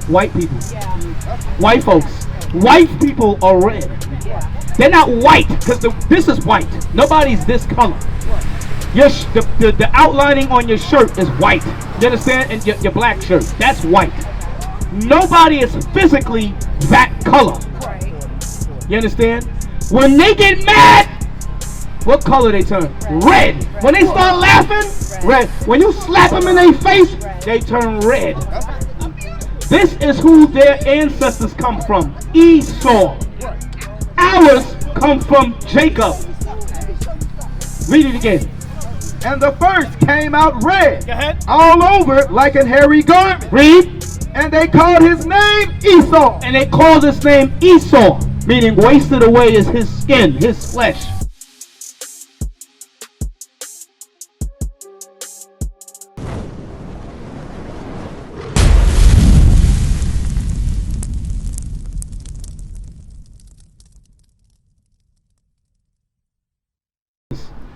White people. Yeah. White folks. White people are red. Yeah. They're not white, because this is white. Nobody's this color. The outlining on your shirt is white. You understand? And your black shirt, that's white. Nobody is physically that color. You understand? When they get mad, what color they turn? Red. When they start laughing, red. When you slap them in their face, they turn red. This is who their ancestors come from. Esau. Ours come from Jacob. Read it again. And the first came out red, Go ahead. all over like an hairy garment. Read. And they called his name Esau. And they called his name Esau, meaning wasted away is his skin, his flesh.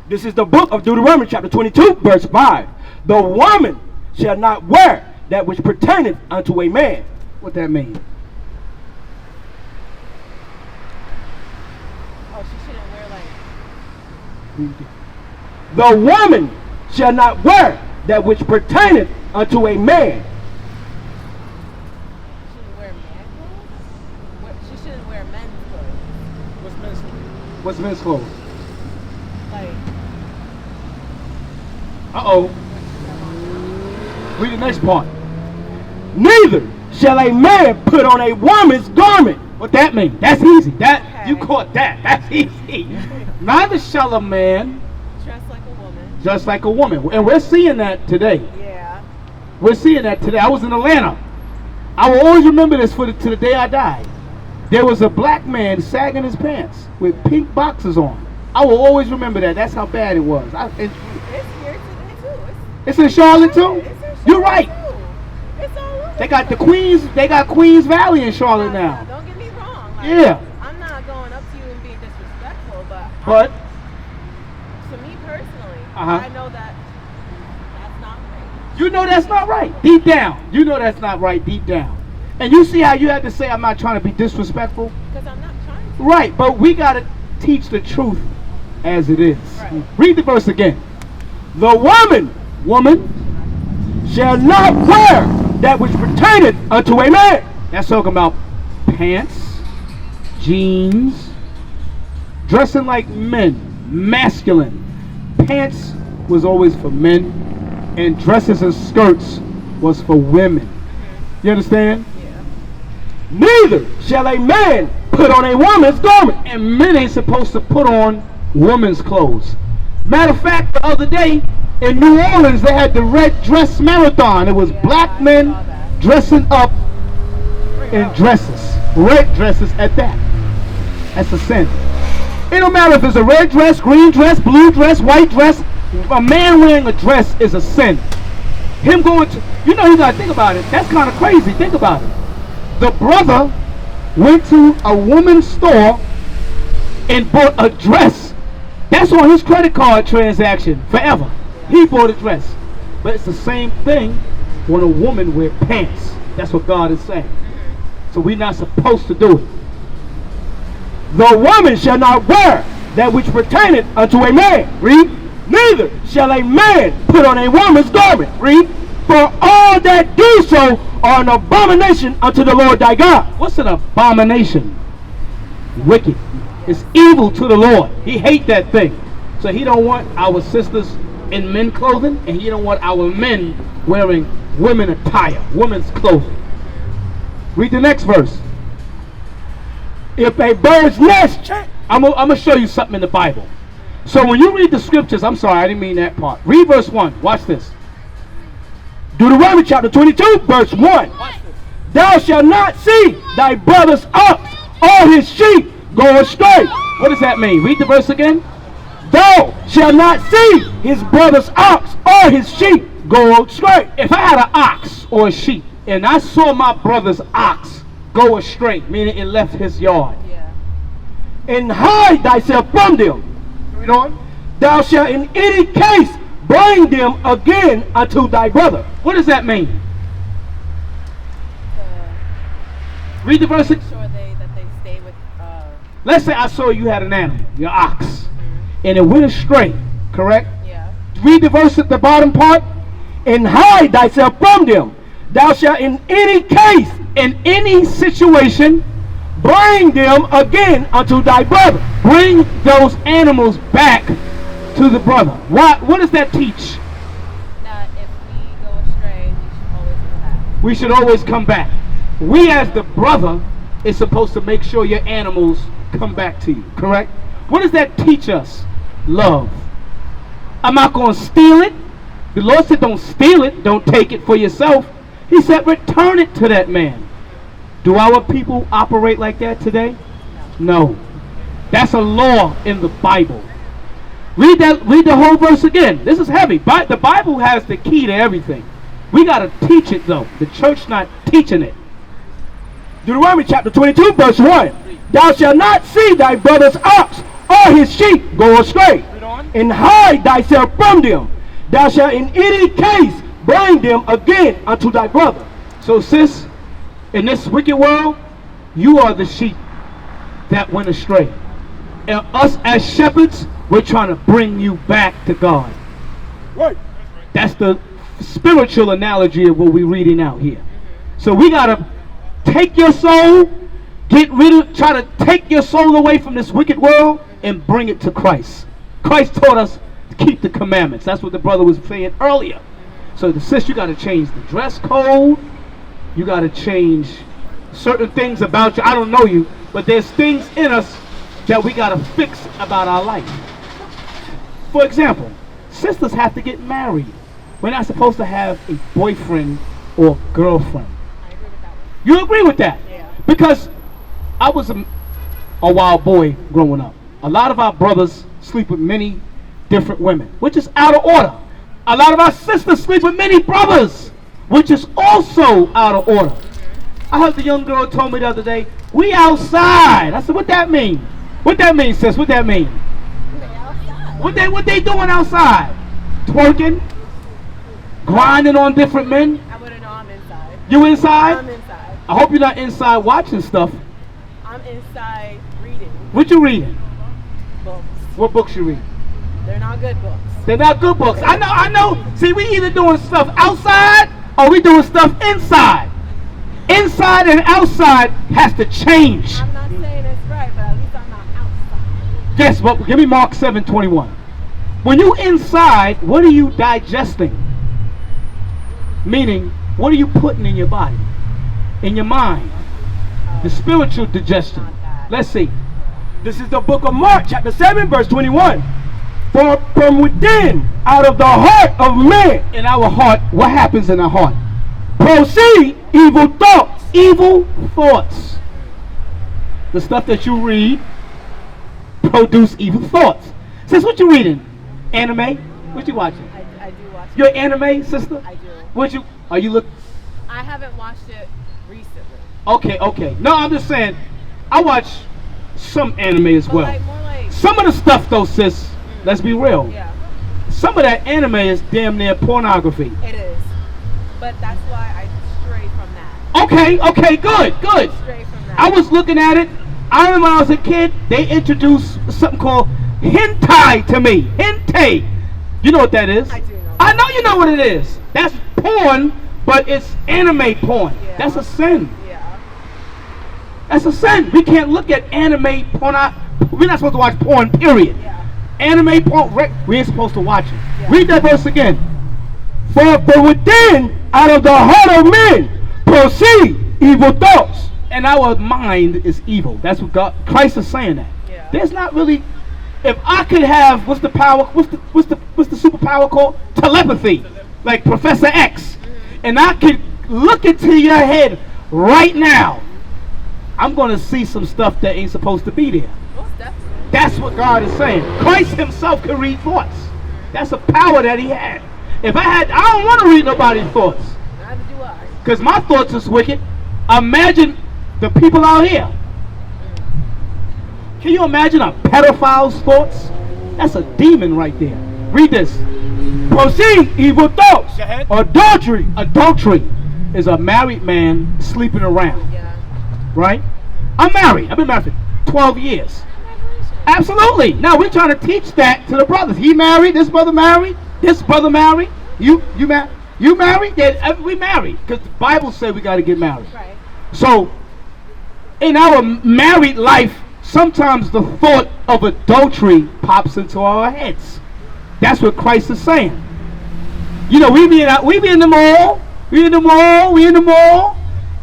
This is the book of Deuteronomy chapter 22 verse 5. The woman shall not wear that which pertaineth unto a man. What that mean? Oh, she shouldn't wear like. The woman shall not wear that which pertaineth unto a man. She shouldn't wear man clothes. She shouldn't wear men's clothes. What's men's clothes? What's men's clothes? Like. Uh-oh. Read the next part. Neither shall a man put on a woman's garment. What that mean? That's easy. That Okay. you caught that. That's easy. Neither shall a man Dress like a woman. just like a woman. And we're seeing that today. Yeah. We're seeing that today. I was in Atlanta. I will always remember this to the day I die. There was a black man sagging his pants with pink boxers on. I will always remember that. That's how bad it was. It's here today too. It's in Charlotte too? It's in Charlotte You're right. too. It's all over. They got the Queens Valley in Charlotte now. Don't get me wrong. Like, Yeah. I'm not going up to you and being disrespectful, But to me personally, Uh-huh. I know that that's not right. you know that's not right. Deep down. You know that's not right deep down. And you see how you had to say I'm not trying to be disrespectful? Because I'm not trying to. Right, but we got to teach the truth as it is. Right. Read the verse again. The woman, shall not wear that which pertaineth unto a man. That's talking about pants, jeans, dressing like men, masculine. Pants was always for men, and dresses and skirts was for women. You understand? Yeah. Neither shall a man put on a woman's garment. And men ain't supposed to put on women's clothes. Matter of fact, the other day in New Orleans, they had the Red Dress Marathon. It was black men dressing up in dresses. Red dresses at that. That's a sin. It don't matter if it's a red dress, green dress, blue dress, white dress. A man wearing a dress is a sin. Him going to, you gotta think about it. That's kind of crazy. Think about it. The brother went to a woman's store and bought a dress. That's on his credit card transaction forever. He bought a dress. But it's the same thing when a woman wears pants. That's what God is saying. So we're not supposed to do it. The woman shall not wear that which pertaineth unto a man. Read. Neither shall a man put on a woman's garment. Read. For all that do so are an abomination unto the Lord thy God. What's an abomination? Wicked. It's evil to the Lord. He hates that thing. So he don't want our sisters in men clothing, and he don't want our men wearing women attire, women's clothing. Read the next verse. If a bird's nest, I'm going to show you something in the Bible. So when you read the scriptures, I'm sorry, I didn't mean that part. Read verse 1. Watch this. Deuteronomy chapter 22, verse 1. Thou shalt not see thy brother's ox or his sheep go astray. What does that mean? Read the verse again. Thou shalt not see his brother's ox or his sheep go astray. If I had an ox or a sheep and I saw my brother's ox go astray, meaning it left his yard, Yeah. and hide thyself from them, read on, thou shalt in any case bring them again unto thy brother. What does that mean? Read the verse. Make sure that they stay with. Let's say I saw you had an animal, your ox, and it went astray, correct? Yeah. Read the verse at the bottom part. And hide thyself from them. Thou shalt in any case, In any situation, bring them again unto thy brother. bring those animals back to the brother. What does that teach? That if we go astray, we should always come back. We should always come back. We as the brother is supposed to make sure your animals come back to you, correct? What does that teach us? Love. I'm not going to steal it. The Lord said don't steal it, don't take it for yourself. He said return it to that man. Do our people operate like that today? No. That's a law in the Bible. Read the whole verse again. This is heavy. The Bible has the key to everything. We got to teach it though. The church not teaching it. Deuteronomy chapter 22 verse 1. Thou shalt not see thy brother's ox or his sheep go astray, and hide thyself from them. Thou shalt in any case bring them again unto thy brother. So sis, in this wicked world, you are the sheep that went astray. And us as shepherds, we're trying to bring you back to God. Right. That's the spiritual analogy of what we're reading out here. So we got to take your soul, try to take your soul away from this wicked world and bring it to Christ. Christ taught us to keep the commandments. That's what the brother was saying earlier. So the sis, you got to change the dress code. You got to change certain things about you. I don't know you, but there's things in us that we got to fix about our life. For example, sisters have to get married. We're not supposed to have a boyfriend or girlfriend. I agree with that one. You agree with that? Yeah. Because I was a wild boy growing up. A lot of our brothers sleep with many different women, which is out of order. A lot of our sisters sleep with many brothers, which is also out of order. I heard the young girl told me the other day, we outside. I said, what that mean? What that mean, sis? What that mean? They outside. What they doing outside? Twerking? Grinding on different men? I wouldn't know I'm inside. You inside? I'm inside. I hope you're not inside watching stuff. I'm inside reading What you reading? books. What books you read? They're not good books. They're not good books. I know. See, we either doing stuff outside or we doing stuff inside. Inside and outside has to change. I'm not saying it's right, but at least I'm not outside. Yes, but give me Mark 7:21. When you inside, what are you digesting? Meaning, what are you putting in your body? In your mind? The spiritual digestion. Not that. Let's see. This is the book of Mark chapter 7 verse 21. For from within, out of the heart of man, In our heart, what happens in our heart? proceed evil thoughts. Evil thoughts. The stuff that you read produce evil thoughts. Sis, what you reading? Anime? What you watching? I do watch You're it. anime, sister? I do. What you? Are you look? I haven't watched it recently. Okay. No, I'm just saying. I watch some anime as But well. like more like Some of the stuff, though, sis. Let's be real. yeah, Some of that anime is damn near pornography. it is. But that's why I stray from that. Okay, good. Stray from that. I was looking at it. I remember when I was a kid, they introduced something called hentai to me. Hentai. You know what that is? I do know. I know you know what it is. That's porn, but it's anime porn. Yeah. That's a sin. Yeah. That's a sin. We can't look at anime porn. We're not supposed to watch porn, period. Yeah. Anime porn, we ain't supposed to watch it. Yeah. Read that verse again. For from within, out of the heart of men, proceed evil thoughts. And our mind is evil. That's what Christ is saying that. Yeah. There's not really. If I could have, what's the power? What's the superpower called? Telepathy, like Professor X, and I could look into your head right now. I'm gonna see some stuff that ain't supposed to be there. Most definitely. That's what God is saying. Christ Himself can read thoughts. That's a power that He had. If I don't want to read nobody's thoughts, Neither do I. because my thoughts is wicked. Imagine the people out here. Can you imagine a pedophile's thoughts? That's a demon right there. Read this. Proceed evil thoughts. Go ahead. Adultery. Adultery is a married man sleeping around. Yeah. right? I'm married. I've been married for 12 years. Absolutely. Now we're trying to teach that to the brothers. He married. This brother married. This brother married. You married. You married. Yeah, we married because the Bible said we got to get married. Right. So in our married life, sometimes the thought of adultery pops into our heads. That's what Christ is saying. You know, we be in the mall,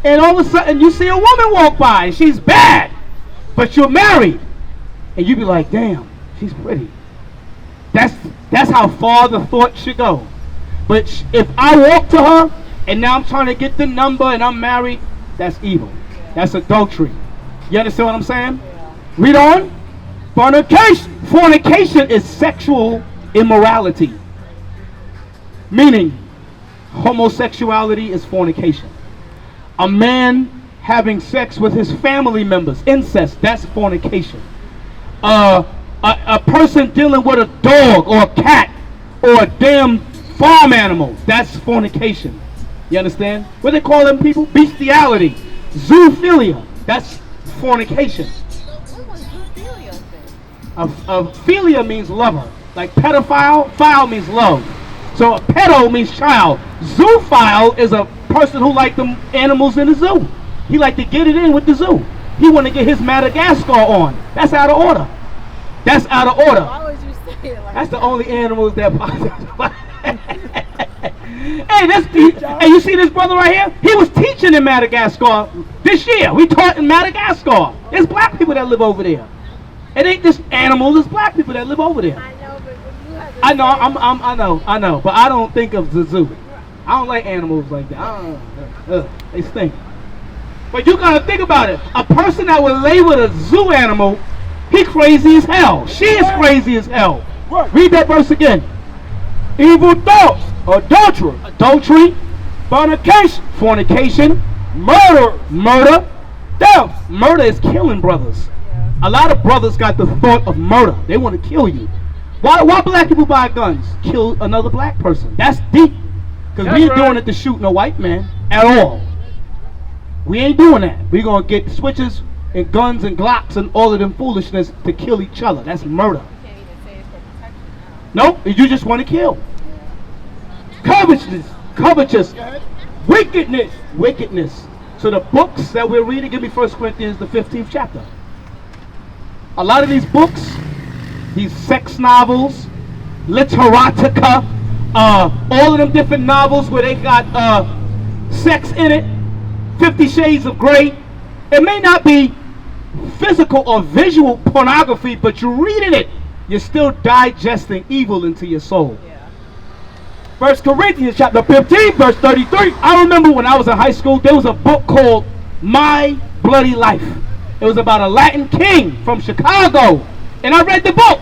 and all of a sudden you see a woman walk by and she's bad, but you're married, and you be like, damn, she's pretty. That's how far the thought should go. But if I walk to her and now I'm trying to get the number and I'm married, that's evil. That's adultery. You understand what I'm saying? Yeah. Read on. Fornication. Fornication is sexual immorality. Meaning, homosexuality is fornication. A man having sex with his family members, incest, that's fornication. A person dealing with a dog or a cat or a damn farm animal, that's fornication. You understand? What they call them people? Bestiality. Zoophilia, that's fornication. What was Ophelia thing? Philia means lover. Like pedophile, phile means love. So a pedo means child. Zoophile is a person who like the animals in the zoo. He like to get it in with the zoo. He want to get his Madagascar on. That's out of order. That's out of order. Why would you say it like That's the that? only animals that. Hey, you see this brother right here? He was teaching in Madagascar this year. We taught in Madagascar. There's black people that live over there. It ain't just animals. It's black people that live over there. I know, but when you have to I know, say I know, but I don't think of the zoo. I don't like animals like that. They stink. But you gotta think about it. A person that would lay with a zoo animal, he crazy as hell. She is crazy as hell. Read that verse again. Evil thoughts, Adultery, fornication, murder. theft. Murder is killing brothers. Yeah. A lot of brothers got the thought of murder. They want to kill you. Why black people buy guns? Kill another black person. That's deep. Because we ain't That's doing right. it to shoot no white man at all. We ain't doing that. We gonna get switches and guns and Glocks and all of them foolishness to kill each other. That's murder. You can't even say it's for protection now. Nope, you just want to kill. Covetous, wickedness. So the books that we're reading, give me 1 Corinthians, the 15th chapter. A lot of these books, these sex novels, literatica, all of them different novels where they got sex in it, 50 Shades of Grey. It may not be physical or visual pornography, but you're reading it. You're still digesting evil into your soul. Yeah. 1 Corinthians chapter 15, verse 33. I remember when I was in high school, there was a book called My Bloody Life. It was about a Latin king from Chicago. And I read the book.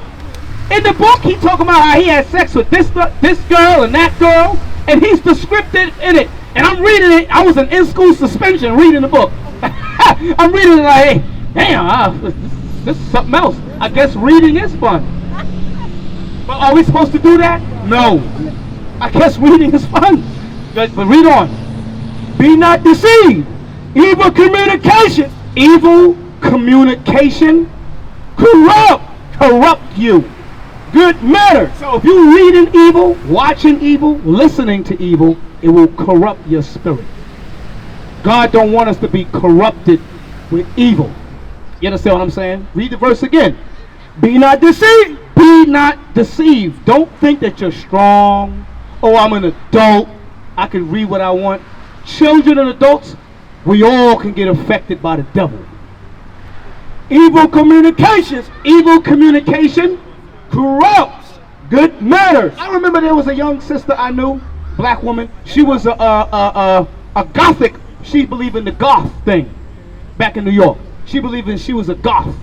In the book, he talking about how he had sex with this girl and that girl. And he's descriptive in it. And I'm reading it. I was in in-school suspension reading the book. I'm reading it like, hey, damn, this is something else. I guess reading is fun. But are we supposed to do that? No. I guess reading is fun. But read on. Be not deceived. Evil communication corrupt you. good manners. So if you're reading evil, watching evil, listening to evil, it will corrupt your spirit. God don't want us to be corrupted with evil. You understand what I'm saying? Read the verse again. Be not deceived. Be not deceived. Don't think that you're strong. Oh, I'm an adult. I can read what I want. Children and adults, we all can get affected by the devil. Evil communications Evil communication. corrupts good manners. I remember there was a young sister I knew, black woman. She was a gothic. She believed in the goth thing back in New York. She was a goth.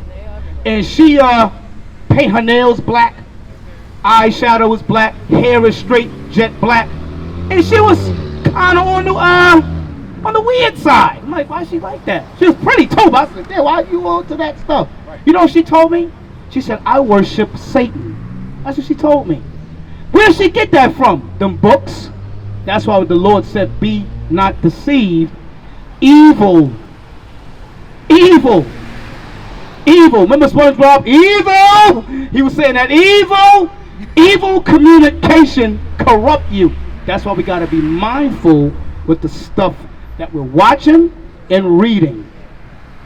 And she paint her nails black, eyeshadow was black, hair is straight, jet black. And she was kind of on the weird side. I'm like, why is she like that? She was pretty too, but I said, damn, why are you on to that stuff? You know what she told me? She said, I worship Satan. That's what she told me. Where did she get that from? Them books. That's why the Lord said, be not deceived. Evil evil. Evil. Remember SpongeBob? Evil. He was saying that evil communication corrupt you. That's why we got to be mindful with the stuff that we're watching and reading.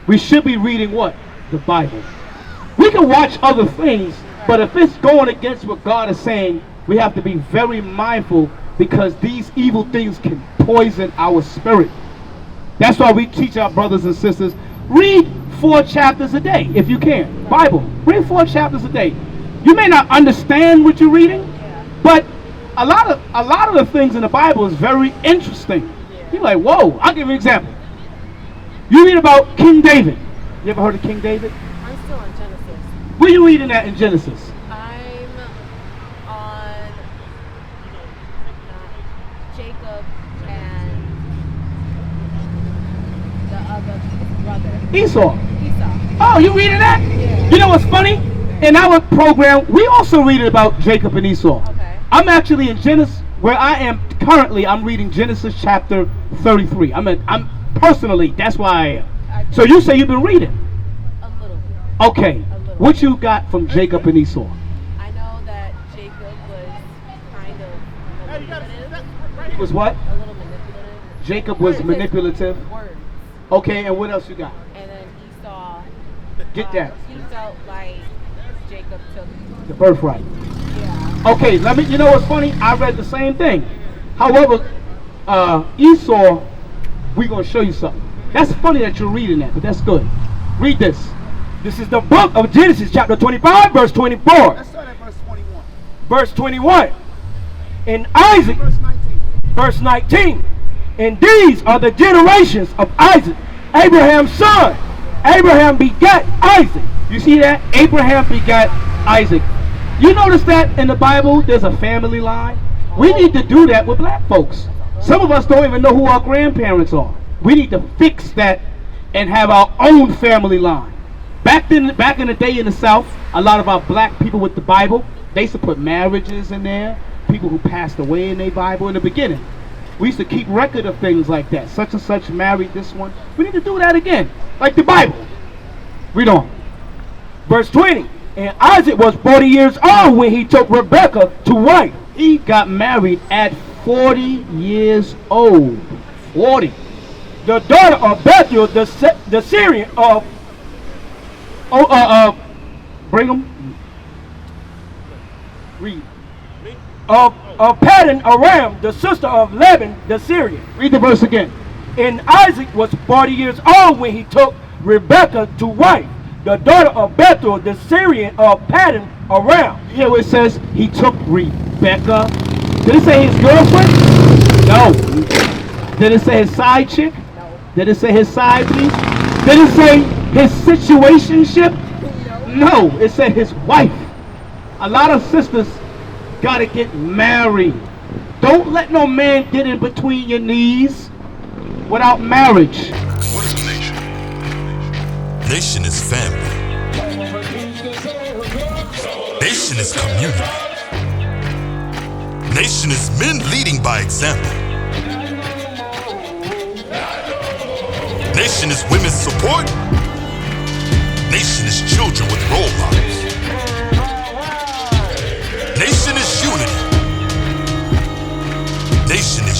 We should be reading what? The Bible. We can watch other things, but if it's going against what God is saying, we have to be very mindful, because these evil things can poison our spirit. That's why we teach our brothers and sisters, read 4 chapters a day if you can. Bible. Read 4 chapters a day. You may not understand what you're reading, but a lot of the things in the Bible is very interesting. You're like, whoa. I'll give you an example. You read about King David. You ever heard of King David? I'm still on Genesis. Where you reading that in Genesis? I'm on Jacob and the other brother. Esau. Esau. Oh, you reading that? Yeah. You know what's funny? In our program, we also read about Jacob and Esau. Okay. I'm actually in Genesis, where I am currently, I'm reading Genesis chapter 33. I'm personally, that's why I am. So you say you've been reading? A little bit. Okay. What you got from Jacob and Esau? I know that Jacob was kind of manipulative. He was what? A little manipulative. Jacob was manipulative. Words. Okay, and what else you got? And then Esau. Get that. He felt like Jacob took. The birthright. Yeah. Okay, you know what's funny? I read the same thing. However, Esau, we're going to show you something. That's funny that you're reading that, but that's good. Read this. This is the book of Genesis, chapter 25, verse 24. Let's start at verse 21. Verse 21. And Isaac, Verse 19. verse 19. And these are the generations of Isaac, Abraham's son. Abraham begat Isaac. You see that? Abraham begat Isaac. You notice that in the Bible, there's a family line? We need to do that with black folks. Some of us don't even know who our grandparents are. We need to fix that and have our own family line. Back in the day in the South, a lot of our black people with the Bible, they used to put marriages in there, people who passed away in their Bible in the beginning. We used to keep record of things like that. Such and such married this one. We need to do that again, like the Bible. Read on. Verse 20. And Isaac was 40 years old when he took Rebekah to wife. He got married at 40 years old. 40. The daughter of Bethuel, the Syrian of Bring them. Read. of Paddan Aram, the sister of Laban the Syrian. Read the verse again. And Isaac was 40 years old when he took Rebekah to wife, the daughter of Bethuel, the Syrian of Paddan Aram. You hear where it says he took Rebekah? Did it say his girlfriend? No. Did it say his side chick? No. Did it say his side piece? Did it say his situationship? No. It said his wife. A lot of sisters gotta get married. Don't let no man get in between your knees without marriage. What is a nation? Nation is family. Nation is community. Nation is men leading by example. Nation is women's support. Nation is children with role models. Nation is unity. Nation is